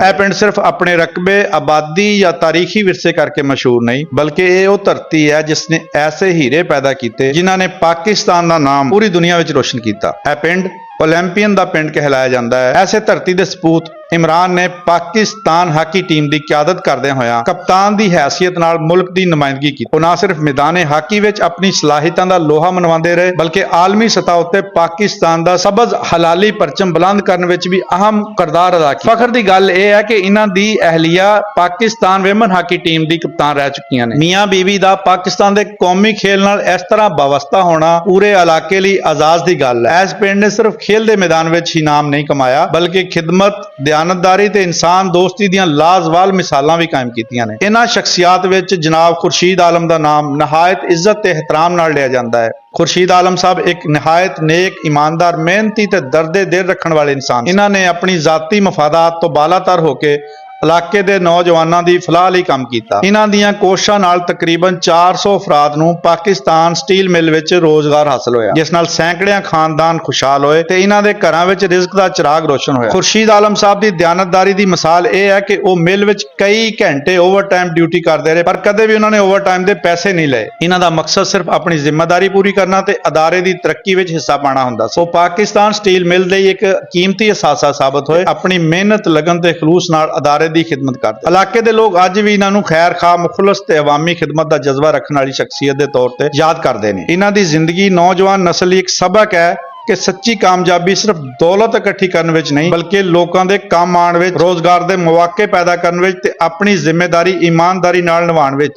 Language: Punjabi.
ਇਹ ਪਿੰਡ ਸਿਰਫ ਆਪਣੇ ਰਕਬੇ, ਆਬਾਦੀ ਜਾਂ ਤਾਰੀਖੀ ਵਿਰਸੇ ਕਰਕੇ ਮਸ਼ਹੂਰ ਨਹੀਂ, ਬਲਕਿ ਇਹ ਉਹ ਧਰਤੀ ਹੈ ਜਿਸ ਨੇ ਐਸੇ ਹੀਰੇ ਪੈਦਾ ਕੀਤੇ ਜਿਨ੍ਹਾਂ ਨੇ ਪਾਕਿਸਤਾਨ ਦਾ ਨਾਮ ਪੂਰੀ ਦੁਨੀਆ ਵਿੱਚ ਰੋਸ਼ਨ ਕੀਤਾ। ਇਹ ਪਿੰਡ ਓਲੰਪੀਅਨ ਦਾ ਪਿੰਡ ਕਹਿਲਾਇਆ ਜਾਂਦਾ ਹੈ। ਐਸੇ ਧਰਤੀ ਦੇ ਸਪੂਤ ਇਮਰਾਨ ਨੇ ਪਾਕਿਸਤਾਨ ਹਾਕੀ ਟੀਮ ਦੀ ਕਿਆਦਤ ਕਰਦਿਆਂ ਹੋਇਆਂ ਕਪਤਾਨ ਦੀ ਹੈਸੀਅਤ ਨਾਲ ਮੁਲਕ ਦੀ ਨੁਮਾਇੰਦਗੀ ਕੀਤੀ। ਉਹ ਨਾ ਸਿਰਫ ਮੈਦਾਨੇ ਹਾਕੀ ਵਿੱਚ ਆਪਣੀ ਸਲਾਹੀਤਾਂ ਦਾ ਲੋਹਾ ਮਨਵਾਉਂਦੇ ਰਹੇ, ਬਲਕਿ ਆਲਮੀ ਸਤਹ ਉੱਤੇ ਪਾਕਿਸਤਾਨ ਦਾ ਸਬਜ਼ ਹਲਾਲੀ ਪਰਚਮ ਬੁਲੰਦ ਕਰਨ ਵਿੱਚ ਵੀ ਅਹਿਮ ਕਿਰਦਾਰ ਅਦਾ ਕੀਤਾ। ਫਖਰ ਦੀ ਗੱਲ ਇਹ ਹੈ ਕਿ ਇਹਨਾਂ ਦੀ ਅਹਲੀਆ ਪਾਕਿਸਤਾਨ ਵਿਮਨ ਹਾਕੀ ਟੀਮ ਦੀ ਕਪਤਾਨ ਰਹਿ ਚੁੱਕੀਆਂ ਨੇ। ਮੀਆਂ ਬੀਵੀ ਦਾ ਪਾਕਿਸਤਾਨ ਦੇ ਕੌਮੀ ਖੇਲ ਨਾਲ ਇਸ ਤਰ੍ਹਾਂ ਵਾਬਸਤਾ ਹੋਣਾ ਪੂਰੇ ਇਲਾਕੇ ਲਈ ਆਜ਼ਾਦ ਦੀ ਗੱਲ ਹੈ। ਇਸ ਪਿੰਡ ਨੇ ਸਿਰਫ ਖੇਲ ਦੇ ਮੈਦਾਨ ਵਿੱਚ ਹੀ ਨਾਮ ਨਹੀਂ ਕਮਾਇਆ, ਬਲਕਿ ਖਿਦਮਤ, ਦਿਆਨਤਦਾਰੀ ਤੇ ਇਨਸਾਨ ਦੋਸਤੀ ਦੀਆਂ ਲਾਜਵਾਬ ਮਿਸਾਲਾਂ ਵੀ ਕਾਇਮ ਕੀਤੀਆਂ ਨੇ। ਇਹਨਾਂ ਸ਼ਖਸੀਅਤ ਵਿੱਚ ਜਨਾਬ ਖੁਰਸ਼ੀਦ ਆਲਮ ਦਾ ਨਾਮ ਨਹਾਇਤ ਇੱਜ਼ਤ ਤੇ ਇਹਤਰਾਮ ਨਾਲ ਲਿਆ ਜਾਂਦਾ ਹੈ। ਖੁਰਸ਼ੀਦ ਆਲਮ ਸਾਹਿਬ ਇੱਕ ਨਿਹਾਇਤ ਨੇਕ, ਇਮਾਨਦਾਰ, ਮਿਹਨਤੀ ਤੇ ਦਰਦੇ ਦਿਲ ਰੱਖਣ ਵਾਲੇ ਇਨਸਾਨ। ਇਹਨਾਂ ਨੇ ਆਪਣੀ ਜ਼ਾਤੀ ਮਫਾਦਾਤ ਤੋਂ ਬਾਲਾਤਰ ਹੋ ਕੇ ਇਲਾਕੇ ਦੇ ਨੌਜਵਾਨਾਂ ਦੀ ਫਲਾਹ ਲਈ ਕੰਮ ਕੀਤਾ। ਇਹਨਾਂ ਦੀਆਂ ਕੋਸ਼ਿਸ਼ਾਂ ਨਾਲ ਤਕਰੀਬਨ 400 ਅਫਰਾਦ ਨੂੰ ਪਾਕਿਸਤਾਨ ਸਟੀਲ ਮਿਲ ਵਿੱਚ ਰੋਜ਼ਗਾਰ ਹਾਸਲ ਹੋਇਆ, ਜਿਸ ਨਾਲ ਸੈਂਕੜਿਆਂ ਖਾਨਦਾਨ ਖੁਸ਼ਹਾਲ ਹੋਏ ਤੇ ਇਹਨਾਂ ਦੇ ਘਰਾਂ ਵਿੱਚ ਰਿਜ਼ਕ ਦਾ ਚਿਰਾਗ ਰੋਸ਼ਨ ਹੋਇਆ। ਖੁਰਸ਼ੀਦ ਆਲਮ ਸਾਹਿਬ ਦੀ ਦਿਆਨਤਦਾਰੀ ਦੀ ਮਿਸਾਲ ਇਹ ਹੈ ਕਿ ਉਹ ਮਿਲ ਵਿੱਚ ਕਈ ਘੰਟੇ ਓਵਰਟਾਈਮ ਡਿਊਟੀ ਕਰਦੇ ਰਹੇ, ਪਰ ਕਦੇ ਵੀ ਉਹਨਾਂ ਨੇ ਓਵਰਟਾਈਮ ਦੇ ਪੈਸੇ ਨਹੀਂ ਲਏ। ਇਹਨਾਂ ਦਾ ਮਕਸਦ ਸਿਰਫ ਆਪਣੀ ਜ਼ਿੰਮੇਵਾਰੀ ਪੂਰੀ ਕਰਨਾ ਤੇ ਅਦਾਰੇ ਦੀ ਤਰੱਕੀ ਵਿੱਚ ਹਿੱਸਾ ਪਾਉਣਾ ਹੁੰਦਾ ਸੀ। ਉਹ ਪਾਕਿਸਤਾਨ ਸਟੀਲ ਮਿਲ ਦੇ ਇੱਕ ਕੀਮਤੀ ਅਸਾਸਾ ਸਾਬਤ ਹੋਏ, ਆਪਣੀ ਮਿਹਨਤ, ਲਗਨ ਤੇ ਖਲੂਸ ਨਾਲ ਅਦਾਰੇ ਦੀ ਖਿਦਮਤ ਕਰਦੇ। ਇਲਾਕੇ ਦੇ ਲੋਕ ਅੱਜ ਵੀ ਇਹਨਾਂ ਨੂੰ ਖੈਰ ਖਾਹ, ਮੁਖਲਸ ਤੇ ਅਵਾਮੀ ਖਿਦਮਤ ਦਾ ਜਜ਼ਬਾ ਰੱਖਣ ਵਾਲੀ ਸ਼ਖਸੀਅਤ ਦੇ ਤੌਰ ਤੇ ਯਾਦ ਕਰਦੇ ਨੇ। ਇਹਨਾਂ ਦੀ ਜ਼ਿੰਦਗੀ ਨੌਜਵਾਨ ਨਸਲ ਲਈ ਇੱਕ ਸਬਕ ਹੈ ਕਿ ਸੱਚੀ ਕਾਮਯਾਬੀ ਸਿਰਫ ਦੌਲਤ ਇਕੱਠੀ ਕਰਨ ਵਿੱਚ ਨਹੀਂ, ਬਲਕਿ ਲੋਕਾਂ ਦੇ ਕੰਮ ਆਉਣ ਵਿੱਚ, ਰੋਜ਼ਗਾਰ ਦੇ ਮੌਕੇ ਪੈਦਾ ਕਰਨ ਵਿੱਚ ਤੇ ਆਪਣੀ ਜ਼ਿੰਮੇਵਾਰੀ ਇਮਾਨਦਾਰੀ ਨਾਲ ਨਿਭਾਉਣ ਵਿੱਚ।